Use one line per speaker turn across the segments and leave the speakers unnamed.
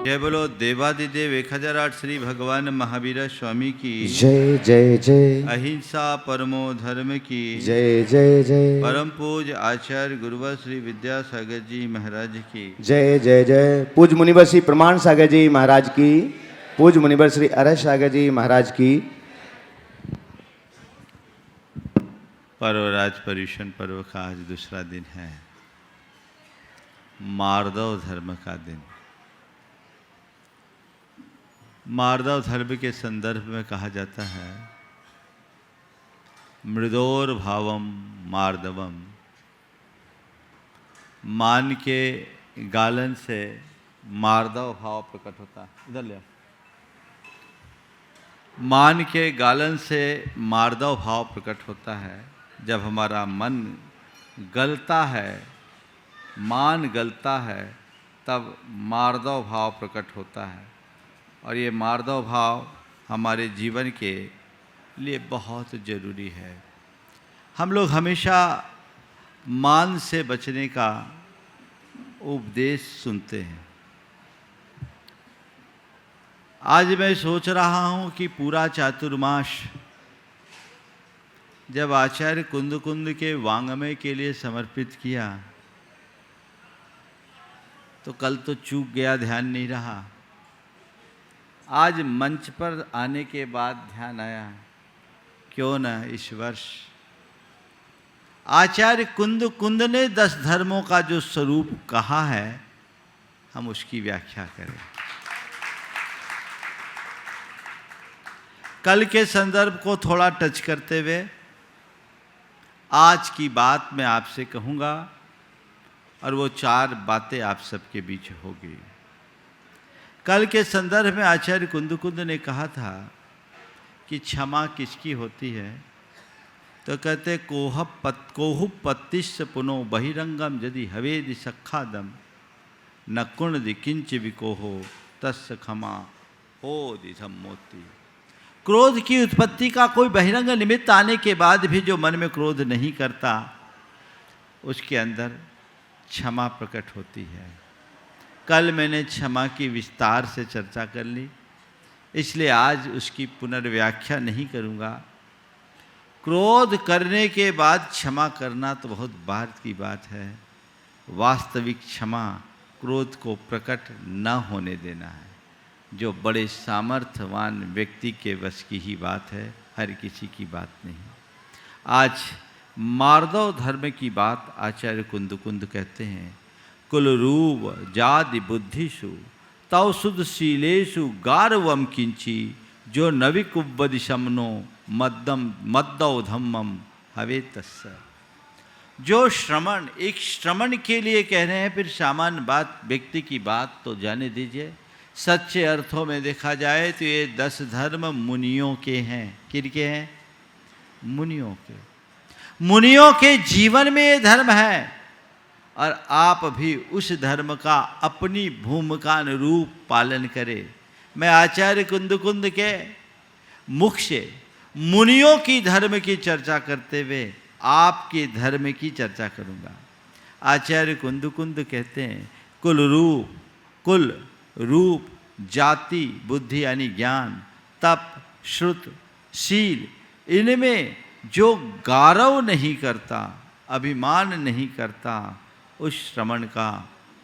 जय बोलो देवादिदेव 1008 श्री भगवान महावीर स्वामी की
जय जय जय।
अहिंसा परमो धर्म की
जय जय जय।
परम पूज आचार्य गुरुवर श्री विद्यासागर जी महाराज की
जय जय जय। पूज मुनिवर श्री प्रमाण सागर जी महाराज की, पूज मुनिवर श्री अरह सागर जी महाराज की।
पर्वराज पर्यूषण पर्व का आज दूसरा दिन है, मार्दव धर्म का दिन। मार्दव धर्म के संदर्भ में कहा जाता है मृदोर भावम मार्दवम। मान के गालन से मार्दव भाव प्रकट होता है। इधर ले, मान के गालन से मार्दव भाव प्रकट होता है। जब हमारा मन गलता है, मान गलता है, तब मार्दव भाव प्रकट होता है। और ये मार्दव भाव हमारे जीवन के लिए बहुत ज़रूरी है। हम लोग हमेशा मान से बचने का उपदेश सुनते हैं। आज मैं सोच रहा हूँ कि पूरा चातुर्मास जब आचार्य कुंद के वांग्मय के लिए समर्पित किया तो कल तो चूक गया, ध्यान नहीं रहा। आज मंच पर आने के बाद ध्यान आया, क्यों न इस वर्ष आचार्य कुंद ने 10 धर्मों का जो स्वरूप कहा है, हम उसकी व्याख्या करें। कल के संदर्भ को थोड़ा टच करते हुए आज की बात मैं आपसे कहूँगा और वो 4 बातें आप सबके बीच होगी। कल के संदर्भ में आचार्य कुंद ने कहा था कि क्षमा किसकी होती है, तो कहते कोहु पत्तिश्च पुनो बहिरंगम यदि हवेदि सखादम न कुणदि किंच विकोहो तस्य क्षमा हो दिधम मोती। क्रोध की उत्पत्ति का कोई बहिरंग निमित्त आने के बाद भी जो मन में क्रोध नहीं करता, उसके अंदर क्षमा प्रकट होती है। कल मैंने क्षमा की विस्तार से चर्चा कर ली, इसलिए आज उसकी पुनर्व्याख्या नहीं करूँगा। क्रोध करने के बाद क्षमा करना तो बहुत बात की बात है। वास्तविक क्षमा क्रोध को प्रकट न होने देना है, जो बड़े सामर्थ्यवान व्यक्ति के वश की ही बात है, हर किसी की बात नहीं। आज मार्दव धर्म की बात आचार्य कुंद कहते हैं। कुल रूप जाति बुद्धिषु तव शुद्धशीलेषु गारवम किंची जो नविकुब्बदि शमनो मद्दव धम्मम हवे तस्य। जो श्रमण, एक श्रमण के लिए कह रहे हैं, फिर सामान्य बात व्यक्ति की बात तो जाने दीजिए। सच्चे अर्थों में देखा जाए तो ये 10 धर्म मुनियों के हैं। किनके हैं? मुनियों के। मुनियों के जीवन में ये धर्म है और आप भी उस धर्म का अपनी भूमिका अनुरूप पालन करें। मैं आचार्य कुंद के मुख से मुनियों की धर्म की चर्चा करते हुए आपके धर्म की चर्चा करूंगा। आचार्य कुंद कहते हैं कुल रूप जाति बुद्धि यानी ज्ञान तप श्रुत शील, इनमें जो गारव नहीं करता, अभिमान नहीं करता, उस श्रमण का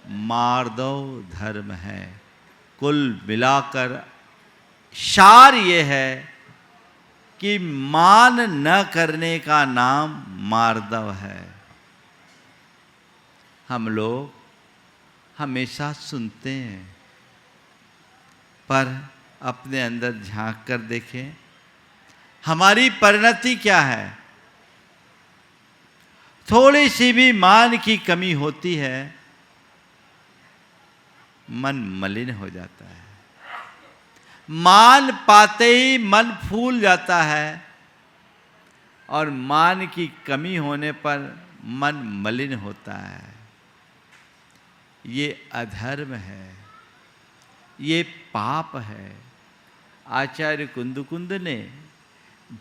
मार्दव धर्म है। कुल मिलाकर सार ये है कि मान न करने का नाम मार्दव है। हम लोग हमेशा सुनते हैं, पर अपने अंदर झांक कर देखें, हमारी परिणति क्या है। थोड़ी सी भी मान की कमी होती है, मन मलिन हो जाता है। मान पाते ही मन फूल जाता है और मान की कमी होने पर मन मलिन होता है। ये अधर्म है, ये पाप है। आचार्य कुंद ने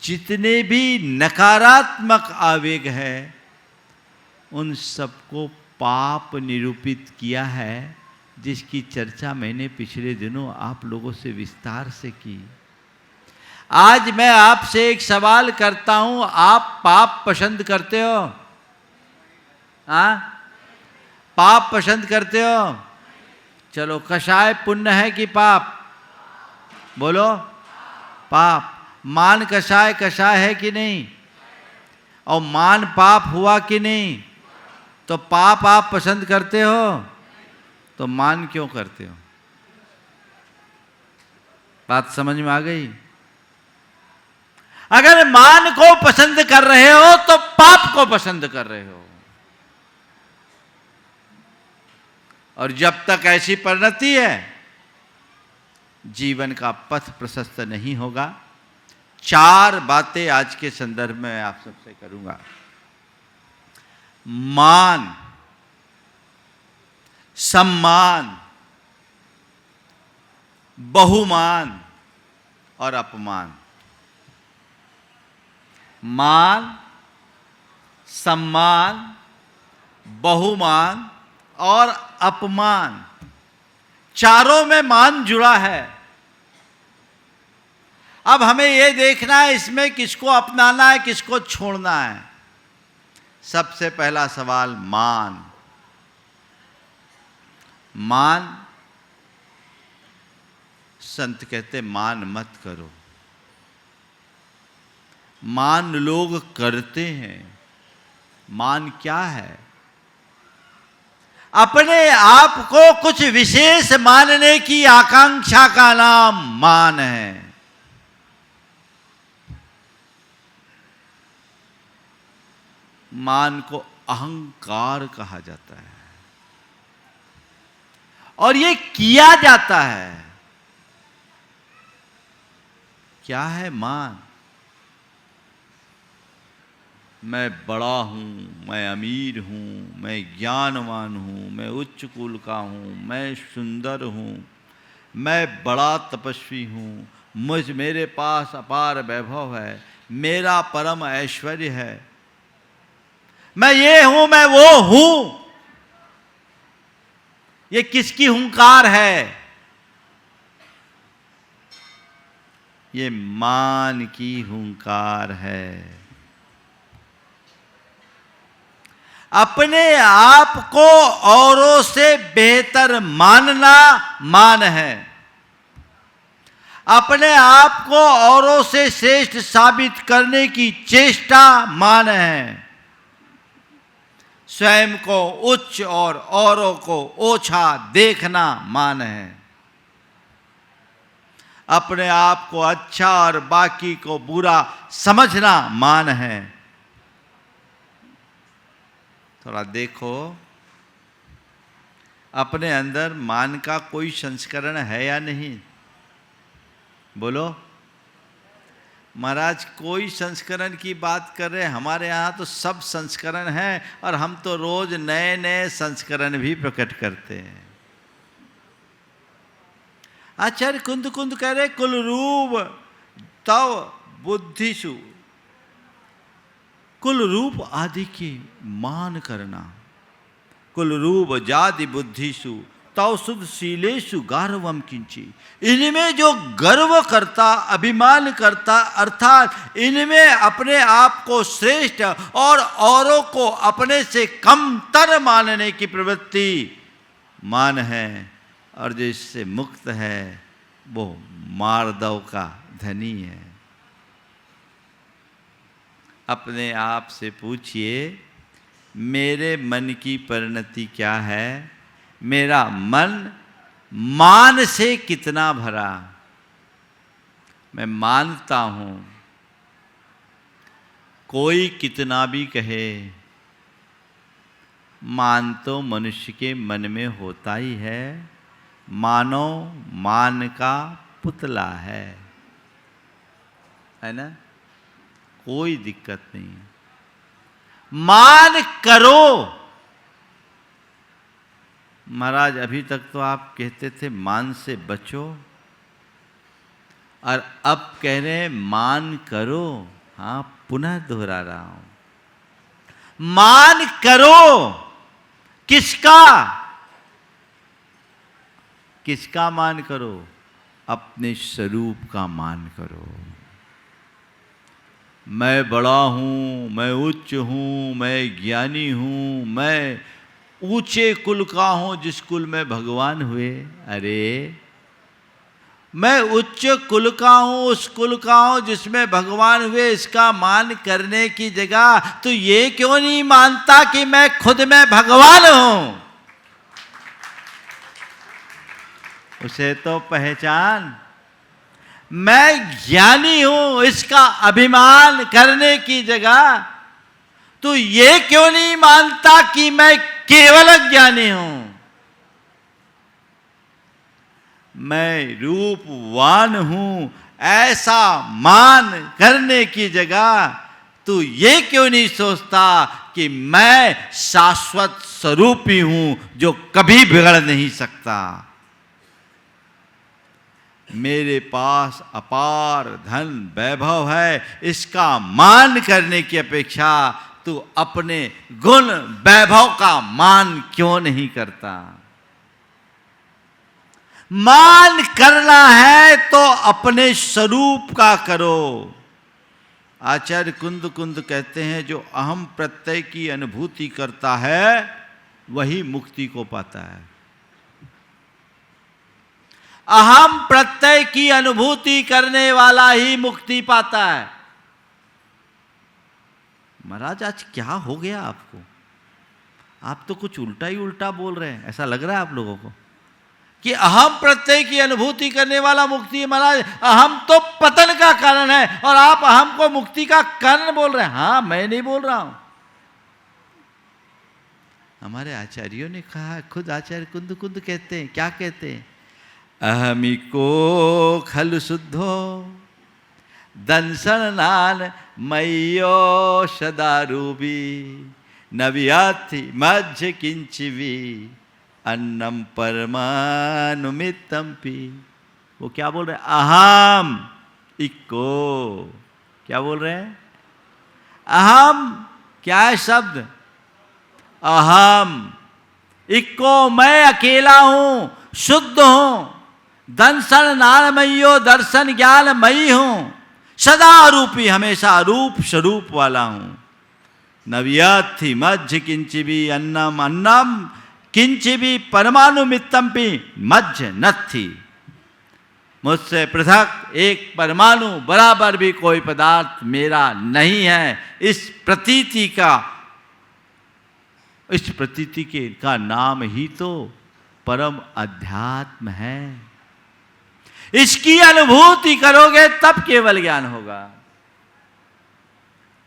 जितने भी नकारात्मक आवेग है उन सबको पाप निरूपित किया है, जिसकी चर्चा मैंने पिछले दिनों आप लोगों से विस्तार से की। आज मैं आपसे एक सवाल करता हूं, आप पाप पसंद करते हो? हाँ, पाप पसंद करते हो? चलो, कषाय पुण्य है कि पाप? बोलो। पाप। मान कषाय कषाय है कि नहीं? और मान पाप हुआ कि नहीं? तो पाप आप पसंद करते हो, तो मान क्यों करते हो? बात समझ में आ गई? अगर मान को पसंद कर रहे हो तो पाप को पसंद कर रहे हो। और जब तक ऐसी परिणति है, जीवन का पथ प्रशस्त नहीं होगा। 4 बातें आज के संदर्भ में मैं आप सबसे करूंगा। मान, सम्मान, बहुमान और अपमान। मान, सम्मान, बहुमान और अपमान, चारों में मान जुड़ा है। अब हमें यह देखना है इसमें किसको अपनाना है, किसको छोड़ना है। सबसे पहला सवाल मान। मान, संत कहते मान मत करो। मान लोग करते हैं। मान क्या है? अपने आप को कुछ विशेष मानने की आकांक्षा का नाम मान है। मान को अहंकार कहा जाता है और ये किया जाता है। क्या है मान? मैं बड़ा हूं, मैं अमीर हूं, मैं ज्ञानवान हूं, मैं उच्च कुल का हूं, मैं सुंदर हूं, मैं बड़ा तपस्वी हूं, मेरे पास अपार वैभव है, मेरा परम ऐश्वर्य है, मैं ये हूं, मैं वो हूं। ये किसकी हुंकार है? ये मान की हुंकार है। अपने आप को औरों से बेहतर मानना मान है। अपने आप को औरों से श्रेष्ठ साबित करने की चेष्टा मान है। स्वयं को उच्च और औरों को ओछा देखना मान है। अपने आप को अच्छा और बाकी को बुरा समझना मान है। थोड़ा देखो, अपने अंदर मान का कोई संस्करण है या नहीं? बोलो। महाराज कोई संस्करण की बात कर रहे हैं? हमारे यहाँ तो सब संस्करण हैं और हम तो रोज नए नए संस्करण भी प्रकट करते हैं। आचार्य कुंद कुंद कह रहे कुल रूप तव बुद्धिषु, कुल रूप आदि की मान करना। कुल रूप जाति बुद्धिषु तव शुद्ध शीलेषु गार्वम किंची। इनमें जो गर्व करता, अभिमान करता, अर्थात इनमें अपने आप को श्रेष्ठ और औरों को अपने से कमतर मानने की प्रवृत्ति मान है, और जो इससे मुक्त है वो मार्दव का धनी है। अपने आप से पूछिए, मेरे मन की परिणति क्या है? मेरा मन मान से कितना भरा? मैं मानता हूं, कोई कितना भी कहे, मान तो मनुष्य के मन में होता ही है। मानो मान का पुतला है ना? कोई दिक्कत नहीं। मान करो। महाराज अभी तक तो आप कहते थे मान से बचो, और अब कह रहे हैं मान करो। हाँ, पुनः दोहरा रहा हूं, मान करो। किसका? किसका मान करो? अपने स्वरूप का मान करो। मैं बड़ा हूँ, मैं उच्च हूँ, मैं ज्ञानी हूँ, मैं ऊंचे कुल का हूँ जिस कुल में भगवान हुए। अरे मैं उच्च कुल का हूँ, उस कुल का हूँ जिसमें भगवान हुए, इसका मान करने की जगह तो ये क्यों नहीं मानता कि मैं खुद में भगवान हूँ? उसे तो पहचान। मैं ज्ञानी हूं इसका अभिमान करने की जगह तो ये क्यों नहीं मानता कि मैं केवल ज्ञानी हूं? मैं रूपवान हूं ऐसा मान करने की जगह तू ये क्यों नहीं सोचता कि मैं शाश्वत स्वरूपी हूं जो कभी बिगड़ नहीं सकता? मेरे पास अपार धन वैभव है, इसका मान करने की अपेक्षा तू अपने गुण वैभव का मान क्यों नहीं करता? मान करना है तो अपने स्वरूप का करो। आचार्य कुंद कुंद कहते हैं जो अहम प्रत्यय की अनुभूति करता है वही मुक्ति को पाता है। अहम प्रत्यय की अनुभूति करने वाला ही मुक्ति पाता है। महाराज आज क्या हो गया आपको? आप तो कुछ उल्टा ही उल्टा बोल रहे हैं, ऐसा लग रहा है आप लोगों को कि अहम प्रत्यय की अनुभूति करने वाला मुक्ति है। महाराज अहम तो पतन का कारण है और आप अहम को मुक्ति का कारण बोल रहे हैं। हाँ, मैं नहीं बोल रहा हूं, हमारे आचार्यों ने कहा। खुद आचार्य कुंद कुंद कहते हैं, क्या कहते हैं? अहमिको खलु शुद्धो दंसनान मय्यो सदारूपी नव्याथि मध्य किंचिवी अन्नम परमानुमितम पी। वो क्या बोल रहे हैं? अहम इको। क्या बोल रहे हैं? अहम क्या है शब्द? अहम इको, मैं अकेला हूं, शुद्ध हूं, दंसन नामयो दर्शन ज्ञान मयी हूं, सदा रूपी, हमेशा रूप स्वरूप वाला हूं। नव्याथि मध्य किंचिबी अन्नम अन्नम किंचिबी परमाणुमित्तम पी मध्य नथि। मुझसे पृथक एक परमाणु बराबर भी कोई पदार्थ मेरा नहीं है। इस प्रतीति का नाम ही तो परम अध्यात्म है। इसकी अनुभूति करोगे तब केवल ज्ञान होगा।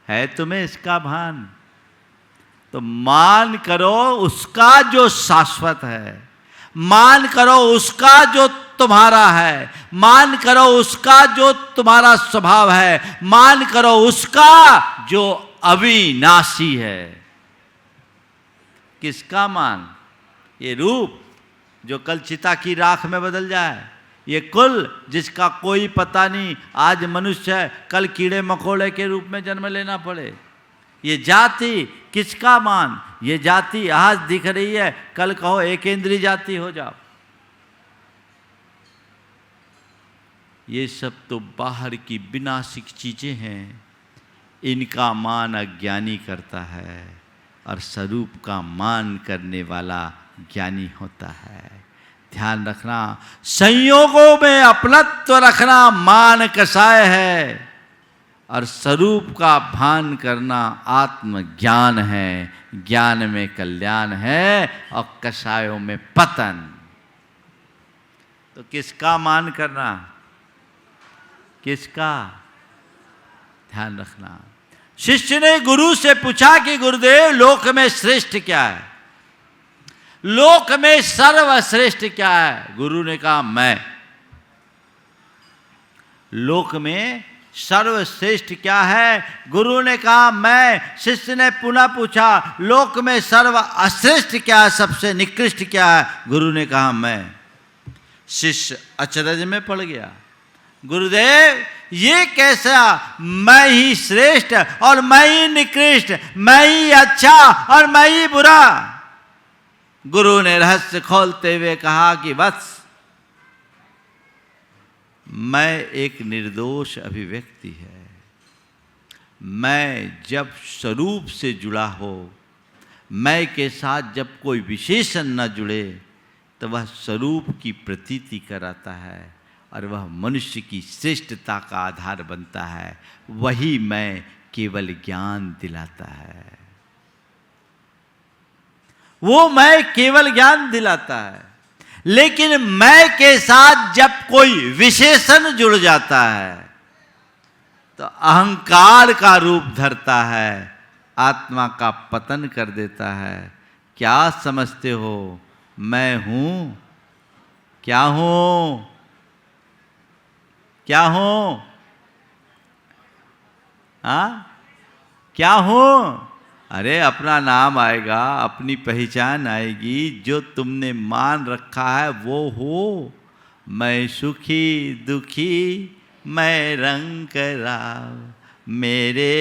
है तुम्हें इसका भान? तो मान करो उसका जो शाश्वत है, मान करो उसका जो तुम्हारा है, मान करो उसका जो तुम्हारा स्वभाव है, मान करो उसका जो अविनाशी है। किसका मान? ये रूप जो कल चिता की राख में बदल जाए, ये कुल जिसका कोई पता नहीं, आज मनुष्य है कल कीड़े मकोड़े के रूप में जन्म लेना पड़े। ये जाति किसका मान? ये जाति आज दिख रही है, कल कहो एकेंद्रीय जाति हो जाओ। ये सब तो बाहर की विनाशिक चीजें हैं, इनका मान अज्ञानी करता है और स्वरूप का मान करने वाला ज्ञानी होता है। ध्यान रखना, संयोगों में अपनत्व रखना मान कसाय है और स्वरूप का भान करना आत्मज्ञान है। ज्ञान में कल्याण है और कसायों में पतन। तो किसका मान करना? किसका? ध्यान रखना। शिष्य ने गुरु से पूछा कि गुरुदेव लोक में श्रेष्ठ क्या है, लोक में सर्वश्रेष्ठ क्या है? गुरु ने कहा मैं। लोक में सर्वश्रेष्ठ क्या है? गुरु ने कहा मैं। शिष्य ने पुनः पूछा लोक में सर्व अश्रेष्ठ क्या है, सबसे निकृष्ट क्या है? गुरु ने कहा मैं। शिष्य अचरज में पड़ गया, गुरुदेव ये कैसा? मैं ही श्रेष्ठ और मैं ही निकृष्ट, मैं ही अच्छा और मैं ही बुरा। गुरु ने रहस्य खोलते हुए कहा कि बस मैं एक निर्दोष अभिव्यक्ति है। मैं जब स्वरूप से जुड़ा हो, मैं के साथ जब कोई विशेषण न जुड़े, तो वह स्वरूप की प्रतीति कराता है और वह मनुष्य की श्रेष्ठता का आधार बनता है। वही मैं केवल ज्ञान दिलाता है। वो मैं केवल ज्ञान दिलाता है। लेकिन मैं के साथ जब कोई विशेषण जुड़ जाता है तो अहंकार का रूप धरता है, आत्मा का पतन कर देता है। क्या समझते हो मैं हूं? क्या हूं? क्या हूं? हाँ, क्या हूं? अरे अपना नाम आएगा, अपनी पहचान आएगी। जो तुमने मान रखा है वो हो। मैं सुखी दुखी, मैं रंग राव, मेरे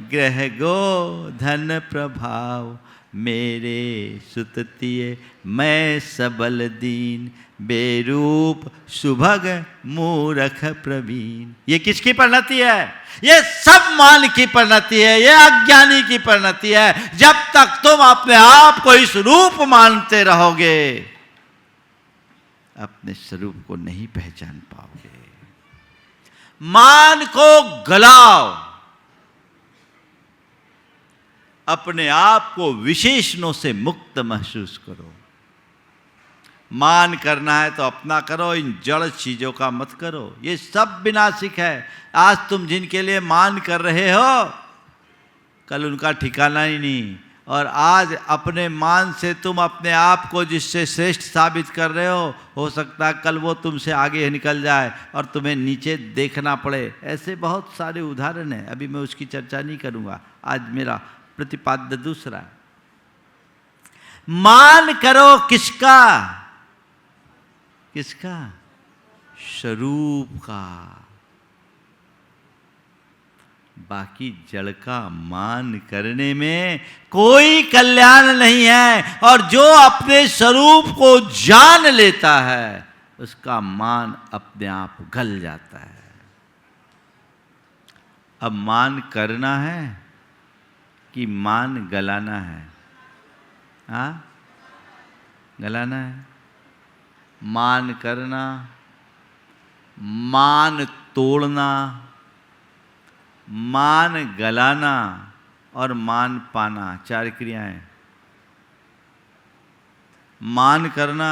ग्रह गो धन प्रभाव, मेरे सुततिये मैं सबल दीन, बेरूप सुभग मूरख प्रवीण। ये किसकी परिणति है? ये सब मान की परिणति है, ये अज्ञानी की परिणति है। जब तक तुम अपने आप को इस रूप मानते रहोगे, अपने स्वरूप को नहीं पहचान पाओगे। मान को गलाओ, अपने आप को विशेषणों से मुक्त महसूस करो। मान करना है तो अपना करो, इन जड़ चीजों का मत करो। ये सब विनाशिक है। आज तुम जिनके लिए मान कर रहे हो, कल उनका ठिकाना ही नहीं। और आज अपने मान से तुम अपने आप को जिससे श्रेष्ठ साबित कर रहे हो सकता है कल वो तुमसे आगे निकल जाए और तुम्हें नीचे देखना पड़े। ऐसे बहुत सारे उदाहरण हैं, अभी मैं उसकी चर्चा नहीं करूँगा। आज मेरा प्रतिपाद्य दूसरा है। मान करो किसका? किसका? स्वरूप का। बाकी जड़ का मान करने में कोई कल्याण नहीं है। और जो अपने स्वरूप को जान लेता है, उसका मान अपने आप गल जाता है। अब मान करना है कि मान गलाना है? हाँ, गलाना है। मान करना, मान तोड़ना, मान गलाना और मान पाना, 4 क्रियाएं। मान करना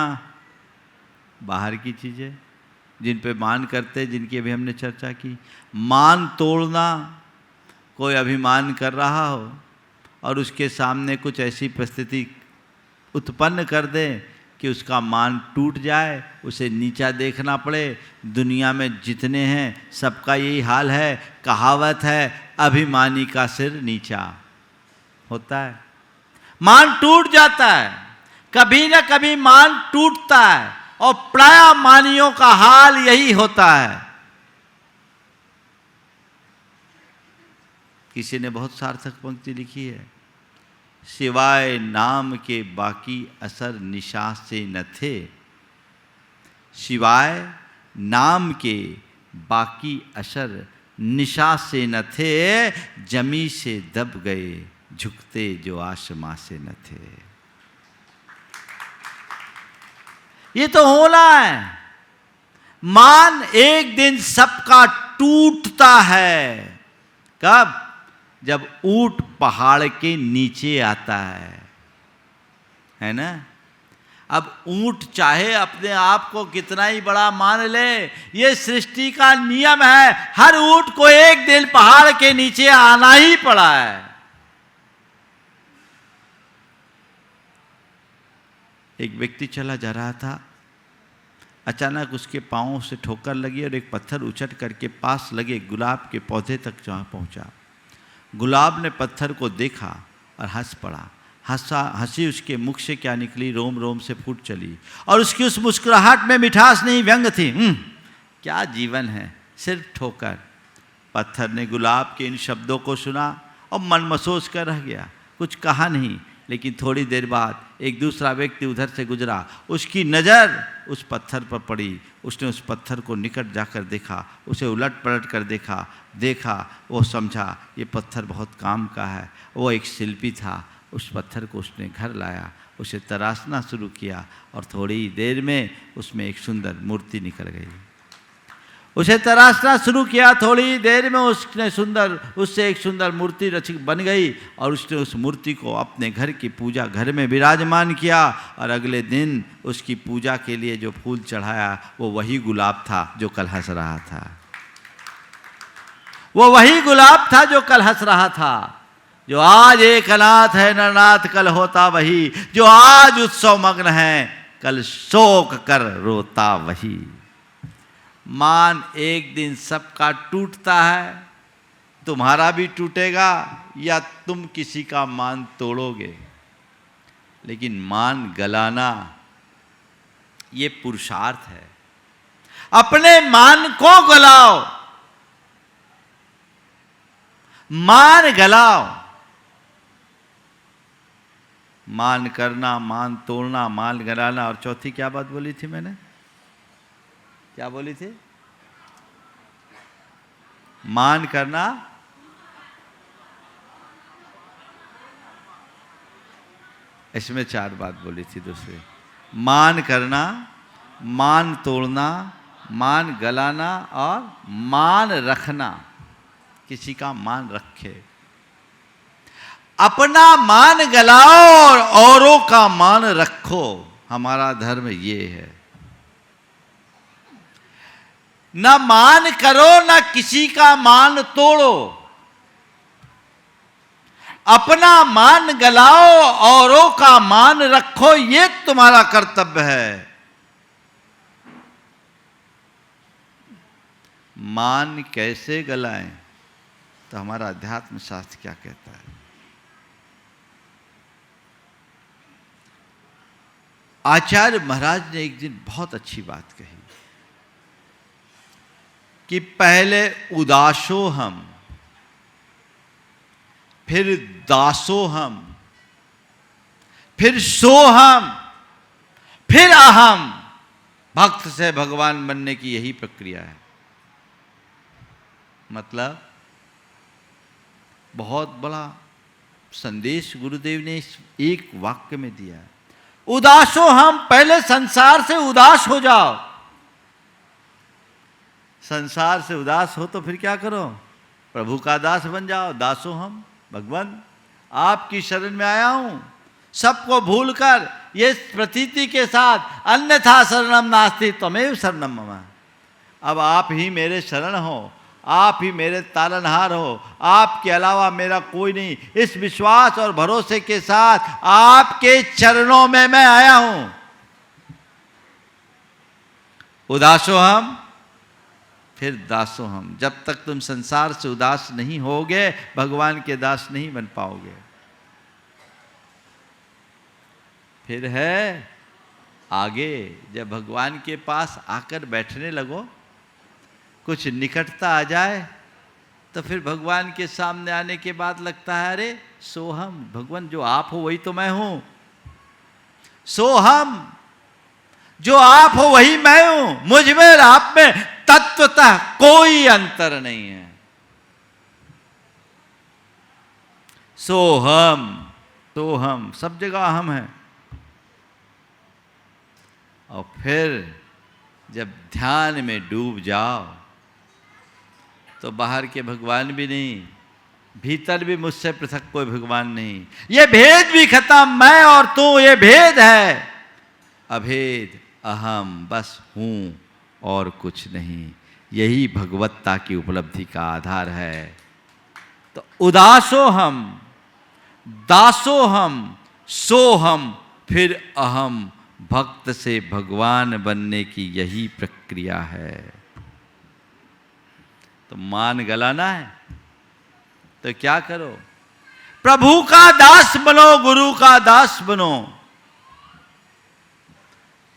बाहर की चीजें जिन पे मान करते, जिनकी अभी हमने चर्चा की। मान तोड़ना, कोई अभिमान कर रहा हो और उसके सामने कुछ ऐसी परिस्थिति उत्पन्न कर दे कि उसका मान टूट जाए, उसे नीचा देखना पड़े। दुनिया में जितने हैं सबका यही हाल है। कहावत है, अभिमानी का सिर नीचा होता है। मान टूट जाता है, कभी न कभी मान टूटता है। और प्राय मानियों का हाल यही होता है। किसी ने बहुत सार्थक पंक्ति लिखी है, सिवाय नाम के बाकी असर निशा से न थे। सिवाय नाम के बाकी असर निशा से न थे, जमी से दब गए झुकते जो आसमां से न थे। ये तो होना है। मान एक दिन सबका टूटता है। कब? जब ऊंट पहाड़ के नीचे आता है ना। अब ऊंट चाहे अपने आप को कितना ही बड़ा मान ले, ये सृष्टि का नियम है। हर ऊंट को एक दिन पहाड़ के नीचे आना ही पड़ा है। एक व्यक्ति चला जा रहा था, अचानक उसके पांवों से ठोकर लगी और एक पत्थर उछट करके पास लगे गुलाब के पौधे तक पहुंचा। गुलाब ने पत्थर को देखा और हंस पड़ा। हंसी उसके मुख से क्या निकली, रोम रोम से फूट चली। और उसकी उस मुस्कुराहट में मिठास नहीं, व्यंग थी। क्या जीवन है, सिर्फ ठोकर। पत्थर ने गुलाब के इन शब्दों को सुना और मन मसोस कर रह गया, कुछ कहा नहीं। लेकिन थोड़ी देर बाद एक दूसरा व्यक्ति उधर से गुजरा, उसकी नज़र उस पत्थर पर पड़ी। उसने उस पत्थर को निकट जाकर देखा, उसे उलट पलट कर देखा, वो समझा ये पत्थर बहुत काम का है। वो एक शिल्पी था, उस पत्थर को उसने घर लाया, उसे तराशना शुरू किया और थोड़ी देर में उसमें एक सुंदर मूर्ति निकल गई। उसे तराशना शुरू किया, थोड़ी देर में उससे एक सुंदर मूर्ति बन गई और उसने उस मूर्ति को अपने घर की पूजा घर में विराजमान किया। और अगले दिन उसकी पूजा के लिए जो फूल चढ़ाया वो वही गुलाब था जो कल हंस रहा था। वो वही गुलाब था जो कल हंस रहा था। जो आज एक अनाथ है नरनाथ कल होता वही, जो आज उत्सव मग्न है कल शोक कर रोता वही। मान एक दिन सबका टूटता है, तुम्हारा भी टूटेगा या तुम किसी का मान तोड़ोगे, लेकिन मान गलाना ये पुरुषार्थ है। अपने मान को गलाओ, मान गलाओ। मान करना, मान तोड़ना, मान गलाना। और चौथी क्या बात बोली थी मैंने, क्या बोली थी? मान करना, इसमें 4 बात बोली थी दूसरी। मान करना, मान तोड़ना, मान गलाना और मान रखना। किसी का मान रखे, अपना मान गलाओ और औरों का मान रखो। हमारा धर्म ये है। न मान करो न किसी का मान तोड़ो, अपना मान गलाओ औरों का मान रखो, ये तुम्हारा कर्तव्य है। मान कैसे गलाएं, तो हमारा अध्यात्म शास्त्र क्या कहता है? आचार्य महाराज ने एक दिन बहुत अच्छी बात कही कि पहले उदासो हम, फिर दासो हम, फिर सोहम, फिर अहम। भक्त से भगवान बनने की यही प्रक्रिया है। मतलब बहुत बड़ा संदेश गुरुदेव ने इस एक वाक्य में दिया है। उदासो हम, पहले संसार से उदास हो जाओ। संसार से उदास हो तो फिर क्या करो? प्रभु का दास बन जाओ। दासो हम, भगवान आपकी शरण में आया हूं, सबको भूलकर ये प्रतीति के साथ अन्यथा शरणम नास्ति त्वमेव शरणम मम। अब आप ही मेरे शरण हो, आप ही मेरे तारनहार हो, आपके अलावा मेरा कोई नहीं। इस विश्वास और भरोसे के साथ आपके चरणों में मैं आया हूं। उदासो हम, फिर दासो हम। जब तक तुम संसार से उदास नहीं होगे, भगवान के दास नहीं बन पाओगे। फिर है आगे, जब भगवान के पास आकर बैठने लगो, कुछ निकटता आ जाए, तो फिर भगवान के सामने आने के बाद लगता है अरे सोहम, भगवान जो आप हो वही तो मैं हूं। सोहम, जो आप हो वही मैं हूं। मुझ में और आप में तत्वतः कोई अंतर नहीं है। सोहम, सोहम, सब जगह हम है। और फिर जब ध्यान में डूब जाओ तो बाहर के भगवान भी नहीं, भीतर भी मुझसे पृथक कोई भगवान नहीं। ये भेद भी खत्म, मैं और तू ये भेद है। अभेद अहम, बस हूं और कुछ नहीं। यही भगवत्ता की उपलब्धि का आधार है। तो उदासो हम, दासो हम, सोहम, फिर अहम। भक्त से भगवान बनने की यही प्रक्रिया है। तो मान गलाना है तो क्या करो? प्रभु का दास बनो, गुरु का दास बनो।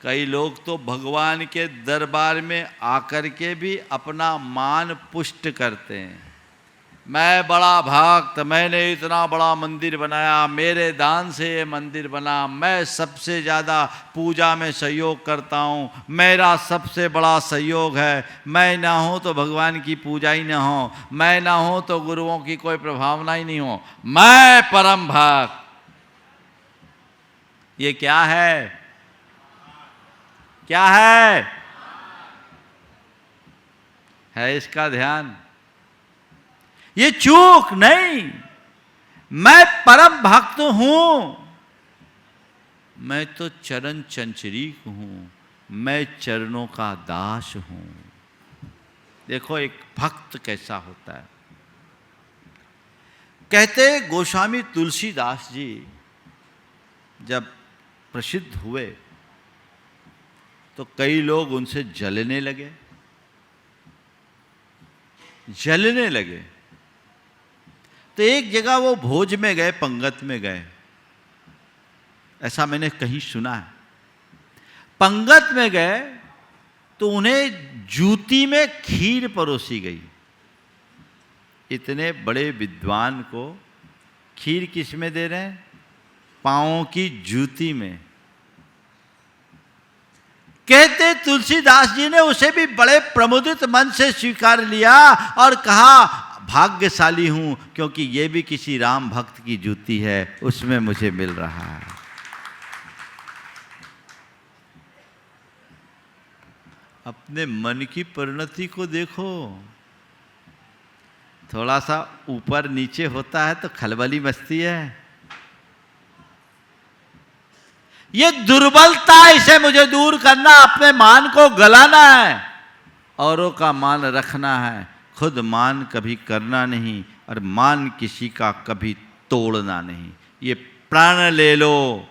कई लोग तो भगवान के दरबार में आकर के भी अपना मान पुष्ट करते हैं। मैं बड़ा भक्त, मैंने इतना बड़ा मंदिर बनाया, मेरे दान से ये मंदिर बना, मैं सबसे ज़्यादा पूजा में सहयोग करता हूँ, मेरा सबसे बड़ा सहयोग है, मैं ना हूँ तो भगवान की पूजा ही ना हो, मैं ना हूँ तो गुरुओं की कोई प्रभावना ही नहीं हो, मैं परम भक्त। ये क्या है? क्या है इसका ध्यान? ये चूक नहीं। मैं परम भक्त हूं, मैं तो चरण चंचरीक हूं, मैं चरणों का दास हूं। देखो एक भक्त कैसा होता है। कहते गोस्वामी तुलसीदास जी जब प्रसिद्ध हुए तो कई लोग उनसे जलने लगे। तो एक जगह वो भोज में गए, पंगत में गए, ऐसा मैंने कहीं सुना है। पंगत में गए तो उन्हें जूती में खीर परोसी गई। इतने बड़े विद्वान को खीर किस में दे रहे हैं? पांवों की जूती में। कहते तुलसीदास जी ने उसे भी बड़े प्रमुदित मन से स्वीकार लिया और कहा भाग्यशाली हूं क्योंकि ये भी किसी राम भक्त की जूती है, उसमें मुझे मिल रहा है। अपने मन की परिणति को देखो। थोड़ा सा ऊपर नीचे होता है तो खलबली मचती है। ये दुर्बलता, इसे मुझे दूर करना, अपने मान को गलाना है, औरों का मान रखना है, खुद मान कभी करना नहीं और मान किसी का कभी तोड़ना नहीं। ये प्राण ले लो।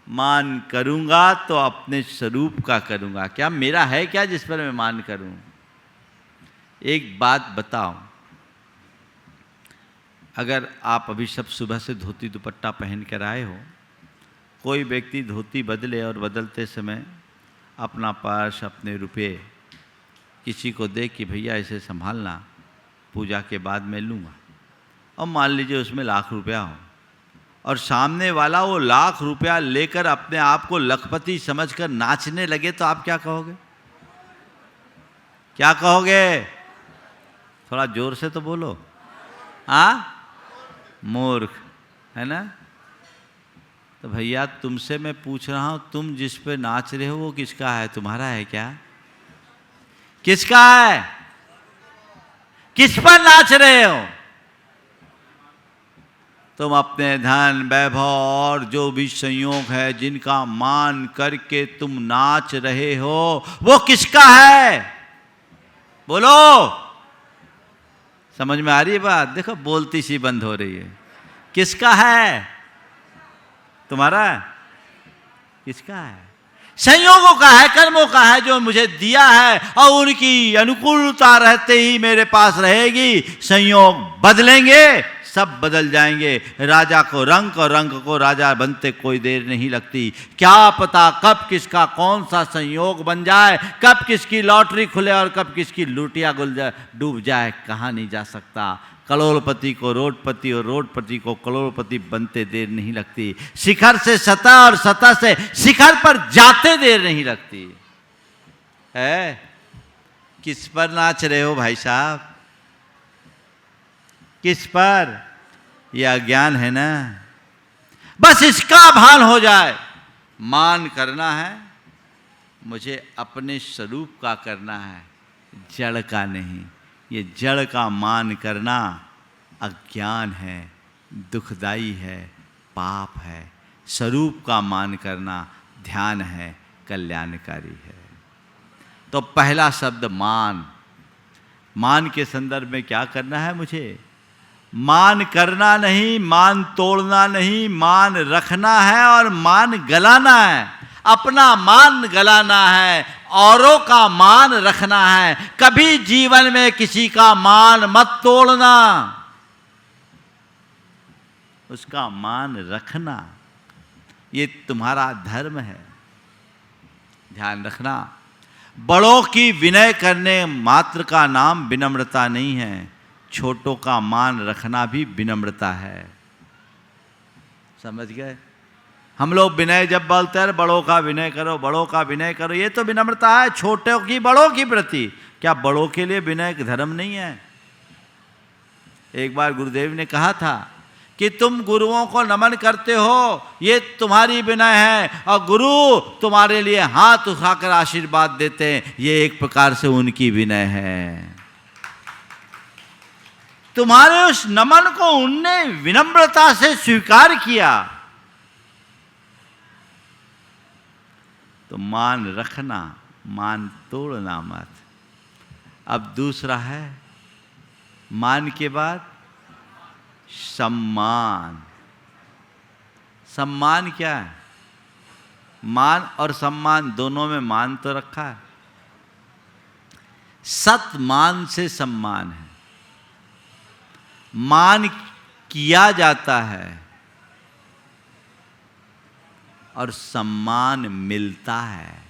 मान करूंगा तो अपने स्वरूप का करूंगा, क्या मेरा है क्या जिस पर मैं मान करूं? एक बात बताओ, अगर आप अभी सब सुबह से धोती दुपट्टा पहन कर आए हो, कोई व्यक्ति धोती बदले और बदलते समय अपना पर्स, अपने रुपए किसी को दे कि भैया इसे संभालना, पूजा के बाद मैं लूँगा, और मान लीजिए उसमें ₹1,00,000 हो और सामने वाला वो ₹1,00,000 लेकर अपने आप को लखपति समझकर नाचने लगे, तो आप क्या कहोगे? क्या कहोगे? थोड़ा जोर से तो बोलो। हाँ, मूर्ख है ना? तो भैया तुमसे मैं पूछ रहा हूं, तुम जिस पे नाच रहे हो वो किसका है? तुम्हारा है क्या? किसका है? किस पर नाच रहे हो? तुम अपने धन, वैभव और जो भी संयोग है जिनका मान करके तुम नाच रहे हो, वो किसका है? बोलो। समझ में आ रही है बात? देखो बोलती सी बंद हो रही है। किसका है? तुम्हारा? किसका है? संयोगों का है, कर्मों का है, जो मुझे दिया है, और उनकी अनुकूलता रहते ही मेरे पास रहेगी। संयोग बदलेंगे, सब बदल जाएंगे। राजा को रंक और रंक को राजा बनते कोई देर नहीं लगती। क्या पता कब किसका कौन सा संयोग बन जाए, कब किसकी लॉटरी खुले और कब किसकी लुटिया डूब जाए, कहा नहीं जा सकता। करोड़पति को रोडपति और रोडपति को करोड़पति बनते देर नहीं लगती। शिखर से सतह और सतह से शिखर पर जाते देर नहीं लगती है। किस पर नाच रहे हो भाई साहब? किस पर? यह अज्ञान है ना। बस इसका भान हो जाए। मान करना है, मुझे अपने स्वरूप का करना है, जड़ का नहीं। ये जड़ का मान करना अज्ञान है, दुखदाई है, पाप है। स्वरूप का मान करना ध्यान है, कल्याणकारी है। तो पहला शब्द मान। मान के संदर्भ में क्या करना है मुझे? मान करना नहीं, मान तोड़ना नहीं, मान रखना है और मान गलाना है। अपना मान गलाना है, औरों का मान रखना है। कभी जीवन में किसी का मान मत तोड़ना, उसका मान रखना, ये तुम्हारा धर्म है। ध्यान रखना, बड़ों की विनय करने मात्र का नाम विनम्रता नहीं है, छोटों का मान रखना भी विनम्रता है। समझ गए? हम लोग विनय जब बोलते हैं बड़ों का विनय करो, बड़ों का विनय करो, ये तो विनम्रता है छोटों की बड़ों की प्रति। क्या बड़ों के लिए विनय धर्म नहीं है? एक बार गुरुदेव ने कहा था कि तुम गुरुओं को नमन करते हो, ये तुम्हारी विनय है, और गुरु तुम्हारे लिए हाथ उठाकर आशीर्वाद देते हैं, ये एक प्रकार से उनकी विनय है। तुम्हारे उस नमन को उनने विनम्रता से स्वीकार किया, तो मान रखना, मान तोड़ना मत। अब दूसरा है मान के बाद सम्मान। सम्मान क्या है? मान और सम्मान दोनों में मान तो रखा है। सत मान से सम्मान है, मान किया जाता है और सम्मान मिलता है।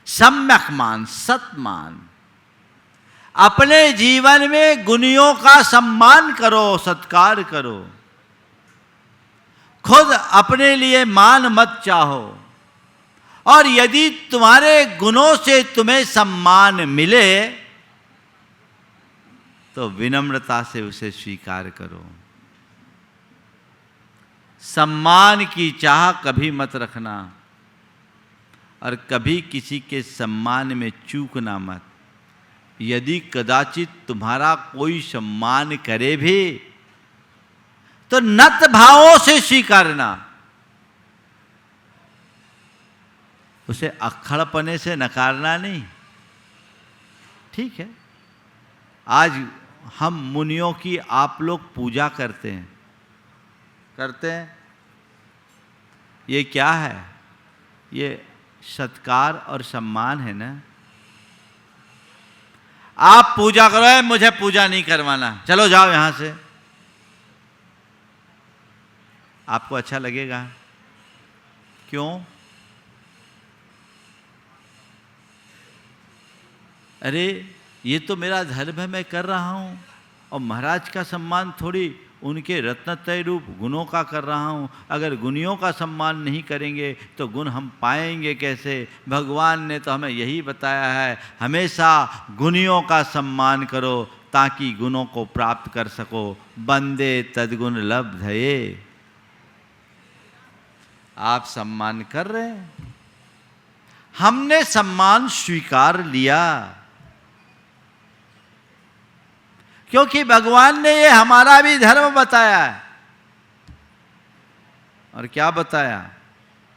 सम्यक मान, सतमान। अपने जीवन में गुणियों का सम्मान करो, सत्कार करो। खुद अपने लिए मान मत चाहो, और यदि तुम्हारे गुणों से तुम्हें सम्मान मिले तो विनम्रता से उसे स्वीकार करो। सम्मान की चाह कभी मत रखना, और कभी किसी के सम्मान में चूकना मत। यदि कदाचित तुम्हारा कोई सम्मान करे भी तो नत भावों से स्वीकारना, उसे अक्खड़पने से नकारना नहीं। ठीक है, आज हम मुनियों की आप लोग पूजा करते हैं। ये क्या है? ये सत्कार और सम्मान है ना। आप पूजा करो, मुझे पूजा नहीं करवाना, चलो जाओ यहां से। आपको अच्छा लगेगा? क्यों? अरे ये तो मेरा धर्म है, मैं कर रहा हूं, और महाराज का सम्मान थोड़ी उनके रत्नत्रय रूप गुणों का कर रहा हूं। अगर गुणियों का सम्मान नहीं करेंगे तो गुण हम पाएंगे कैसे? भगवान ने तो हमें यही बताया है, हमेशा गुणियों का सम्मान करो ताकि गुणों को प्राप्त कर सको। बंदे तद्गुण लब्धये। आप सम्मान कर रहे हैं, हमने सम्मान स्वीकार लिया, क्योंकि भगवान ने ये हमारा भी धर्म बताया है। और क्या बताया?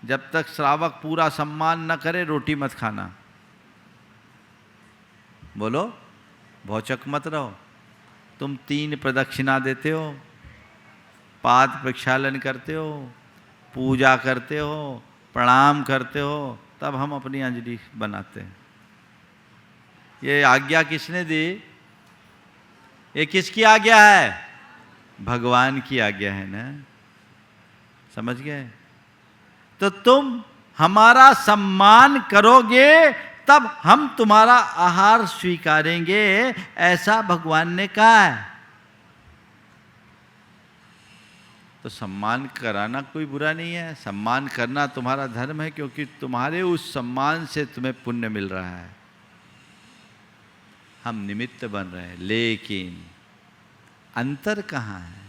जब तक श्रावक पूरा सम्मान न करे रोटी मत खाना। बोलो, भौचक मत रहो। तुम 3 प्रदक्षिणा देते हो, पाद प्रक्षालन करते हो, पूजा करते हो, प्रणाम करते हो, तब हम अपनी अंजलि बनाते हैं। ये आज्ञा किसने दी? ये किसकी आज्ञा है? भगवान की आज्ञा है ना। समझ गए? तो तुम हमारा सम्मान करोगे तब हम तुम्हारा आहार स्वीकारेंगे, ऐसा भगवान ने कहा है। तो सम्मान कराना कोई बुरा नहीं है, सम्मान करना तुम्हारा धर्म है, क्योंकि तुम्हारे उस सम्मान से तुम्हें पुण्य मिल रहा है। हम निमित्त बन रहे हैं, लेकिन अंतर कहाँ है?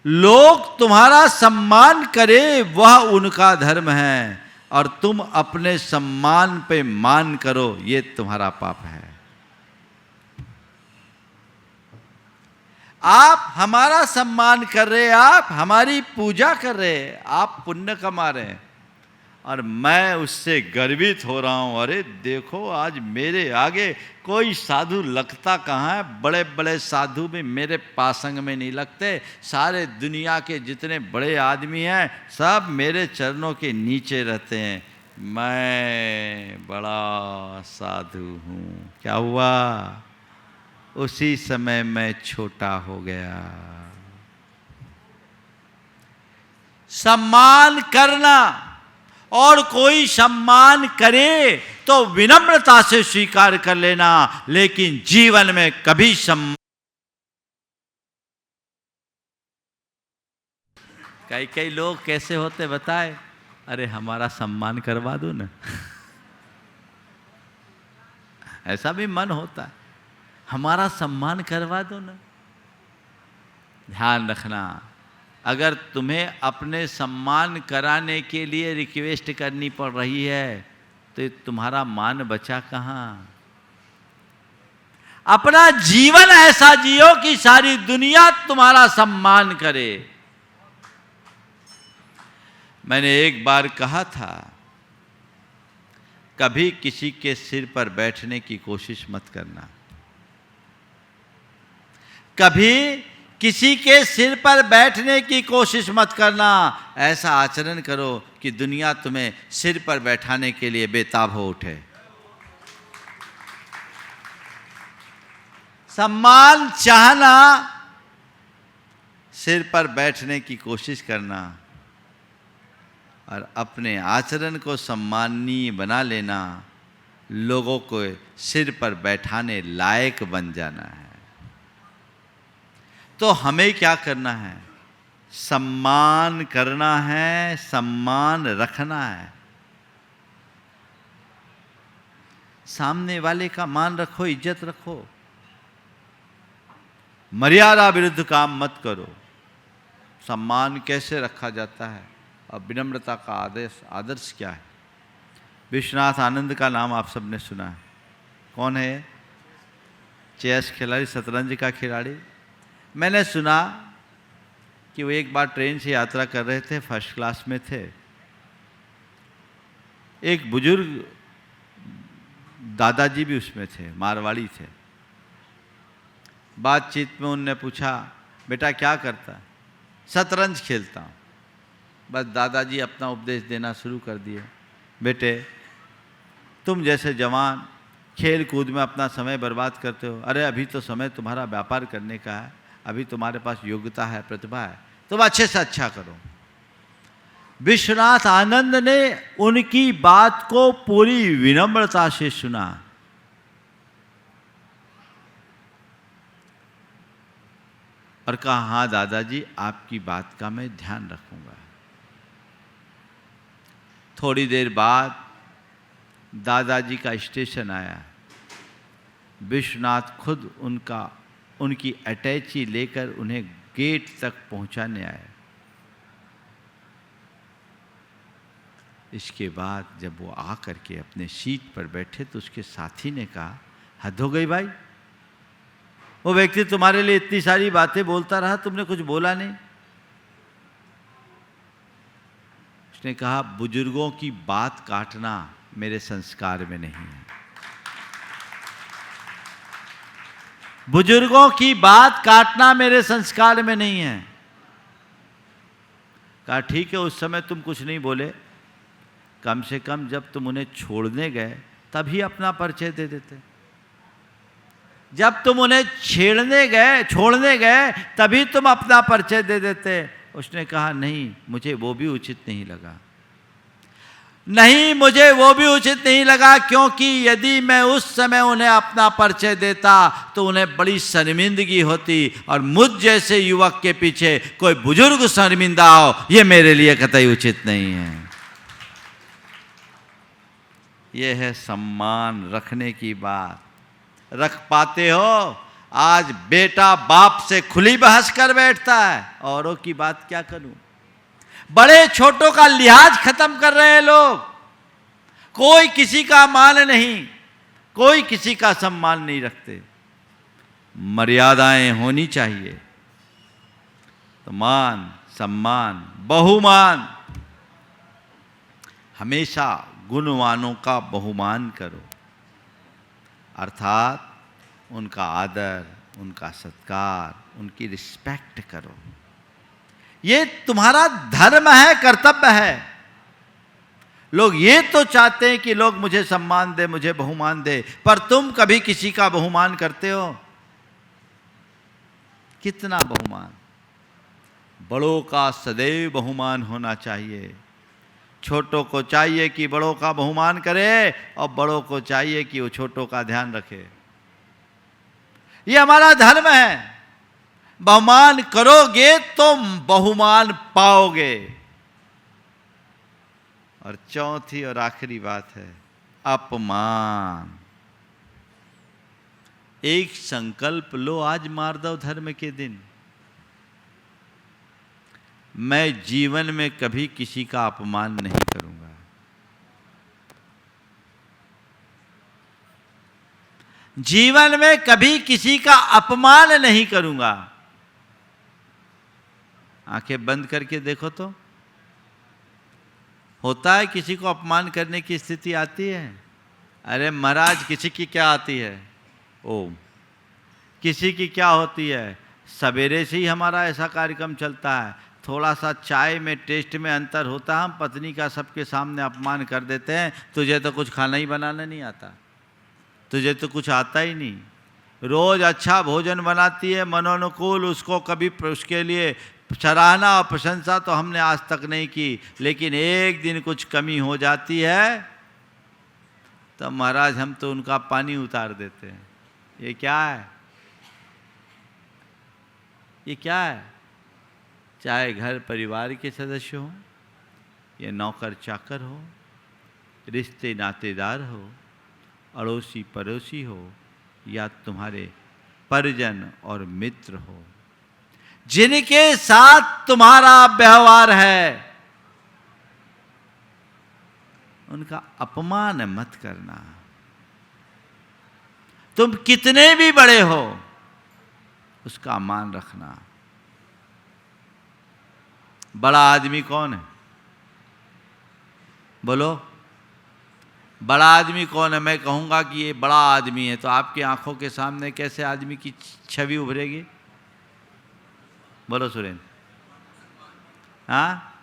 लोग तुम्हारा सम्मान करे वह उनका धर्म है, और तुम अपने सम्मान पे मान करो ये तुम्हारा पाप है। आप हमारा सम्मान कर रहे, आप हमारी पूजा कर रहे, आप पुण्य कमा रहे हैं, और मैं उससे गर्वित हो रहा हूं। अरे देखो, आज मेरे आगे कोई साधु लगता कहाँ है? बड़े बड़े साधु भी मेरे पासंग में नहीं लगते। सारे दुनिया के जितने बड़े आदमी हैं सब मेरे चरणों के नीचे रहते हैं। मैं बड़ा साधु हूँ। क्या हुआ? उसी समय मैं छोटा हो गया। सम्मान करना, और कोई सम्मान करे तो विनम्रता से स्वीकार कर लेना, लेकिन जीवन में कभी कई लोग कैसे होते बताए, अरे हमारा सम्मान करवा दो ना। ऐसा भी मन होता है, हमारा सम्मान करवा दो ना। ध्यान रखना, अगर तुम्हें अपने सम्मान कराने के लिए रिक्वेस्ट करनी पड़ रही है तो तुम्हारा मान बचा कहाँ। अपना जीवन ऐसा जियो कि सारी दुनिया तुम्हारा सम्मान करे। मैंने एक बार कहा था, कभी किसी के सिर पर बैठने की कोशिश मत करना। कभी किसी के सिर पर बैठने की कोशिश मत करना। ऐसा आचरण करो कि दुनिया तुम्हें सिर पर बैठाने के लिए बेताब हो उठे। सम्मान चाहना, सिर पर बैठने की कोशिश करना और अपने आचरण को सम्माननीय बना लेना, लोगों को सिर पर बैठाने लायक बन जाना है। तो हमें क्या करना है? सम्मान करना है, सम्मान रखना है। सामने वाले का मान रखो, इज्जत रखो, मर्यादा विरुद्ध काम मत करो। सम्मान कैसे रखा जाता है और विनम्रता का आदर्श क्या है? विश्वनाथ आनंद का नाम आप सबने सुना है। कौन है? चेस खिलाड़ी, शतरंज का खिलाड़ी। मैंने सुना कि वो एक बार ट्रेन से यात्रा कर रहे थे, फर्स्ट क्लास में थे। एक बुजुर्ग दादाजी भी उसमें थे, मारवाड़ी थे। बातचीत में उनने पूछा, बेटा क्या करता है? शतरंज खेलता हूँ। बस दादाजी अपना उपदेश देना शुरू कर दिए, बेटे तुम जैसे जवान खेल कूद में अपना समय बर्बाद करते हो। अरे अभी तो समय तुम्हारा व्यापार करने का है, अभी तुम्हारे पास योग्यता है, प्रतिभा है, तुम अच्छे से अच्छा करो। विश्वनाथ आनंद ने उनकी बात को पूरी विनम्रता से सुना और कहा, हाँ दादाजी आपकी बात का मैं ध्यान रखूंगा। थोड़ी देर बाद दादाजी का स्टेशन आया। विश्वनाथ खुद उनकी अटैची लेकर उन्हें गेट तक पहुंचाने आए। इसके बाद जब वो आकर के अपने सीट पर बैठे तो उसके साथी ने कहा, हद हो गई भाई, वो व्यक्ति तुम्हारे लिए इतनी सारी बातें बोलता रहा, तुमने कुछ बोला नहीं। उसने कहा, बुजुर्गों की बात काटना मेरे संस्कार में नहीं है। बुजुर्गों की बात काटना मेरे संस्कार में नहीं है। कहा ठीक है, उस समय तुम कुछ नहीं बोले, कम से कम जब तुम उन्हें छोड़ने गए तभी अपना परिचय दे देते। जब तुम उन्हें छोड़ने गए तभी तुम अपना परिचय दे देते। उसने कहा नहीं, मुझे वो भी उचित नहीं लगा। नहीं, मुझे वो भी उचित नहीं लगा, क्योंकि यदि मैं उस समय उन्हें अपना परिचय देता तो उन्हें बड़ी शर्मिंदगी होती, और मुझ जैसे युवक के पीछे कोई बुजुर्ग शर्मिंदा हो, ये मेरे लिए कतई उचित नहीं है। ये है सम्मान रखने की बात। रख पाते हो? आज बेटा बाप से खुली बहस कर बैठता है, औरों की बात क्या करूं। बड़े छोटों का लिहाज खत्म कर रहे हैं लोग। कोई किसी का मान नहीं, कोई किसी का सम्मान नहीं रखते। मर्यादाएं होनी चाहिए। तो मान, सम्मान, बहुमान, हमेशा गुणवानों का बहुमान करो, अर्थात उनका आदर, उनका सत्कार, उनकी रिस्पेक्ट करो। ये तुम्हारा धर्म है, कर्तव्य है। लोग ये तो चाहते हैं कि लोग मुझे सम्मान दे, मुझे बहुमान दे, पर तुम कभी किसी का बहुमान करते हो? कितना बहुमान? बड़ों का सदैव बहुमान होना चाहिए, छोटों को चाहिए कि बड़ों का बहुमान करे और बड़ों को चाहिए कि वो छोटों का ध्यान रखे। ये हमारा धर्म है। बहुमान करोगे तो बहुमान पाओगे। और चौथी और आखिरी बात है अपमान। एक संकल्प लो आज माधव धर्म के दिन, मैं जीवन में कभी किसी का अपमान नहीं करूंगा। जीवन में कभी किसी का अपमान नहीं करूंगा। आंखें बंद करके देखो तो होता है किसी को अपमान करने की स्थिति आती है? अरे महाराज किसी की क्या आती है? ओ किसी की क्या होती है? सवेरे से ही हमारा ऐसा कार्यक्रम चलता है, थोड़ा सा चाय में टेस्ट में अंतर होता है, हम पत्नी का सबके सामने अपमान कर देते हैं। तुझे तो कुछ खाना ही बनाना नहीं आता, तुझे तो कुछ आता ही नहीं। रोज अच्छा भोजन बनाती है मनोनुकूल, उसको कभी उसके लिए सराहना और प्रशंसा तो हमने आज तक नहीं की, लेकिन एक दिन कुछ कमी हो जाती है तो महाराज हम तो उनका पानी उतार देते हैं। ये क्या है? ये क्या है? चाहे घर परिवार के सदस्य हो या नौकर चाकर हो, रिश्ते नातेदार हो, अड़ोसी पड़ोसी हो या तुम्हारे परिजन और मित्र हो, जिनके साथ तुम्हारा व्यवहार है उनका अपमान मत करना। तुम कितने भी बड़े हो उसका मान रखना। बड़ा आदमी कौन है? बोलो, बड़ा आदमी कौन है? मैं कहूंगा कि ये बड़ा आदमी है तो आपकी आंखों के सामने कैसे आदमी की छवि उभरेगी? बोलो सुरेंद्र। हाँ,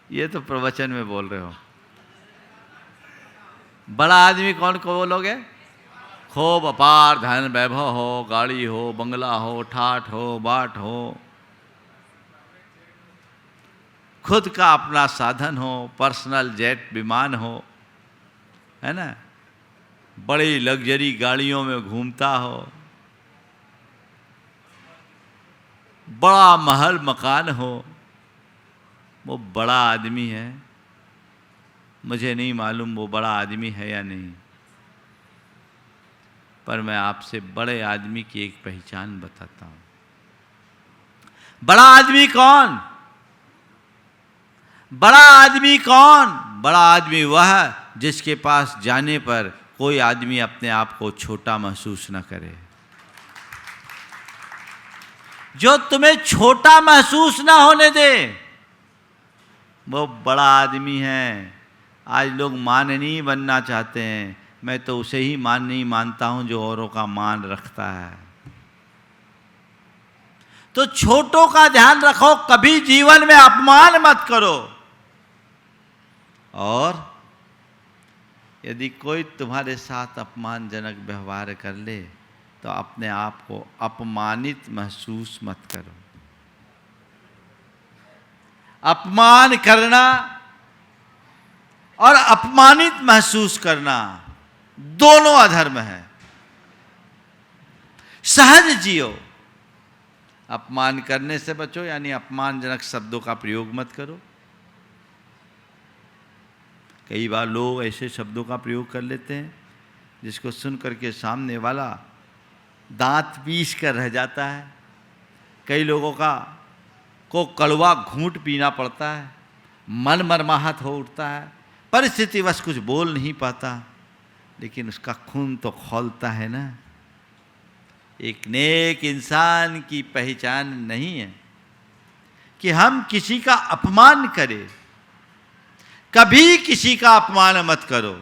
ये तो प्रवचन में बोल रहे हो। बड़ा आदमी कौन को बोलोगे? खूब अपार धन वैभव हो, गाड़ी हो, बंगला हो, ठाठ हो, बाट हो, खुद का अपना साधन हो, पर्सनल जेट विमान हो, है ना, बड़ी लग्जरी गाड़ियों में घूमता हो, बड़ा महल मकान हो, वो बड़ा आदमी है? मुझे नहीं मालूम वो बड़ा आदमी है या नहीं, पर मैं आपसे बड़े आदमी की एक पहचान बताता हूं। बड़ा आदमी कौन? बड़ा आदमी कौन? बड़ा आदमी वह जिसके पास जाने पर कोई आदमी अपने आप को छोटा महसूस न करे, जो तुम्हें छोटा महसूस ना होने दे, वो बड़ा आदमी है। आज लोग माननीय बनना चाहते हैं, मैं तो उसे ही माननीय मानता हूं जो औरों का मान रखता है। तो छोटों का ध्यान रखो, कभी जीवन में अपमान मत करो। और यदि कोई तुम्हारे साथ अपमानजनक व्यवहार कर ले तो अपने आप को अपमानित महसूस मत करो। अपमान करना और अपमानित महसूस करना दोनों अधर्म है। सहज जियो, अपमान करने से बचो, यानी अपमानजनक शब्दों का प्रयोग मत करो। कई बार लोग ऐसे शब्दों का प्रयोग कर लेते हैं जिसको सुन करके सामने वाला दांत पीस कर रह जाता है। कई लोगों को कड़वा घूंट पीना पड़ता है, मन मरमाहत हो उठता है, परिस्थितिवश कुछ बोल नहीं पाता, लेकिन उसका खून तो खौलता है ना। एक नेक इंसान की पहचान नहीं है कि हम किसी का अपमान करें। कभी किसी का अपमान मत करो,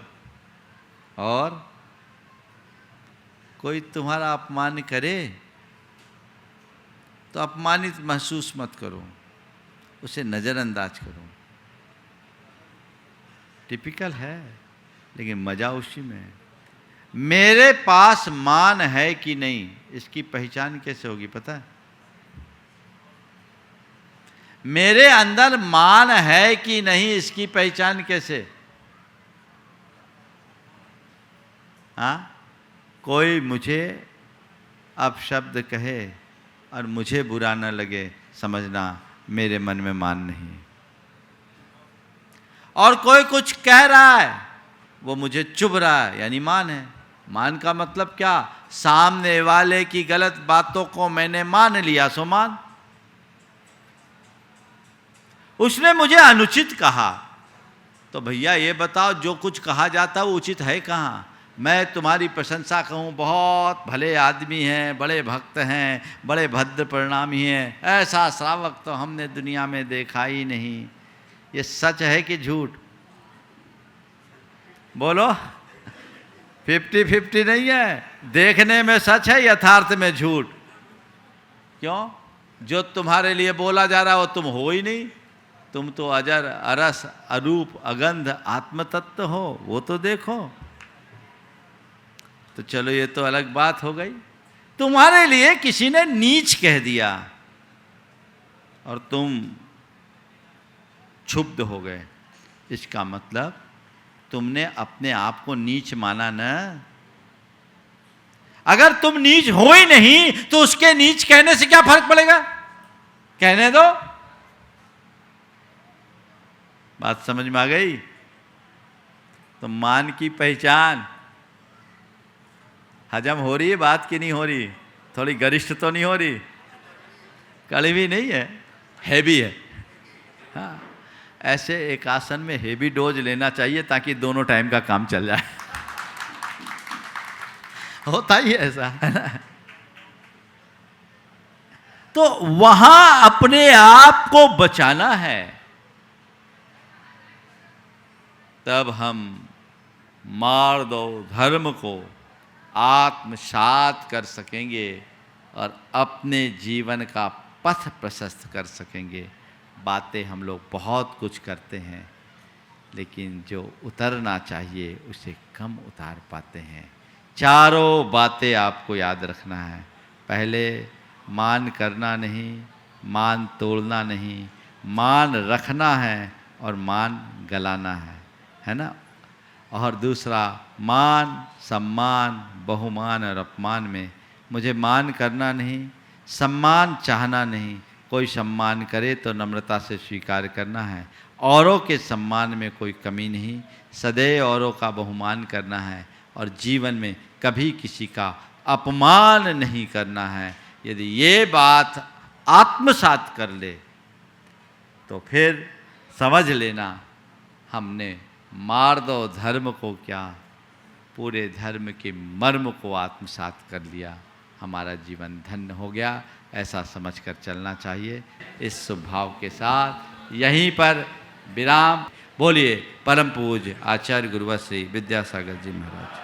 और कोई तुम्हारा अपमान करे तो अपमानित महसूस मत करो, उसे नज़रअंदाज करो। टिपिकल है, लेकिन मज़ा उसी में है। मेरे पास मान है कि नहीं, इसकी पहचान कैसे होगी पता है? मेरे अंदर मान है कि नहीं, इसकी पहचान कैसे? हाँ, कोई मुझे अपशब्द कहे और मुझे बुरा न लगे, समझना मेरे मन में मान नहीं। और कोई कुछ कह रहा है, वो मुझे चुभ रहा है, यानी मान है। मान का मतलब क्या? सामने वाले की गलत बातों को मैंने मान लिया, सो मान। उसने मुझे अनुचित कहा, तो भैया ये बताओ, जो कुछ कहा जाता वो उचित है कहाँ? मैं तुम्हारी प्रशंसा कहूँ, बहुत भले आदमी हैं, बड़े भक्त हैं, बड़े भद्र परिणामी हैं, ऐसा श्रावक तो हमने दुनिया में देखा ही नहीं। ये सच है कि झूठ? बोलो। 50-50 नहीं है, देखने में सच है, यथार्थ में झूठ। क्यों? जो तुम्हारे लिए बोला जा रहा है वो तुम हो ही नहीं। तुम तो अजर, अरस, अरूप, अगंध आत्मतत्व हो, वो तो देखो। तो चलो, ये तो अलग बात हो गई। तुम्हारे लिए किसी ने नीच कह दिया और तुम क्षुब्ध हो गए, इसका मतलब तुमने अपने आप को नीच माना ना। अगर तुम नीच हो ही नहीं तो उसके नीच कहने से क्या फर्क पड़ेगा? कहने दो। बात समझ में आ गई? तो मान की पहचान हजम हो रही है बात की नहीं हो रही? थोड़ी गरिष्ठ तो नहीं हो रही? कड़वी नहीं है, हैवी है। हाँ, ऐसे एक आसन में हेवी डोज लेना चाहिए ताकि दोनों टाइम का काम चल जाए। होता ही ऐसा है ना। तो वहां अपने आप को बचाना है, तब हम मार दो धर्म को आत्मसात कर सकेंगे और अपने जीवन का पथ प्रशस्त कर सकेंगे। बातें हम लोग बहुत कुछ करते हैं, लेकिन जो उतरना चाहिए उसे कम उतार पाते हैं। चारों बातें आपको याद रखना है। पहले मान करना नहीं, मान तोड़ना नहीं, मान रखना है और मान गलाना है ना। और दूसरा, मान, सम्मान, बहुमान और अपमान में मुझे मान करना नहीं, सम्मान चाहना नहीं। कोई सम्मान करे तो नम्रता से स्वीकार करना है। औरों के सम्मान में कोई कमी नहीं, सदैव औरों का बहुमान करना है और जीवन में कभी किसी का अपमान नहीं करना है। यदि ये बात आत्मसात कर ले तो फिर समझ लेना हमने मार दो धर्म को क्या, पूरे धर्म के मर्म को आत्मसात कर लिया। हमारा जीवन धन्य हो गया, ऐसा समझकर चलना चाहिए। इस स्वभाव के साथ यहीं पर विराम। बोलिए परम पूज्य आचार्य गुरुवर श्री विद्यासागर जी महाराज।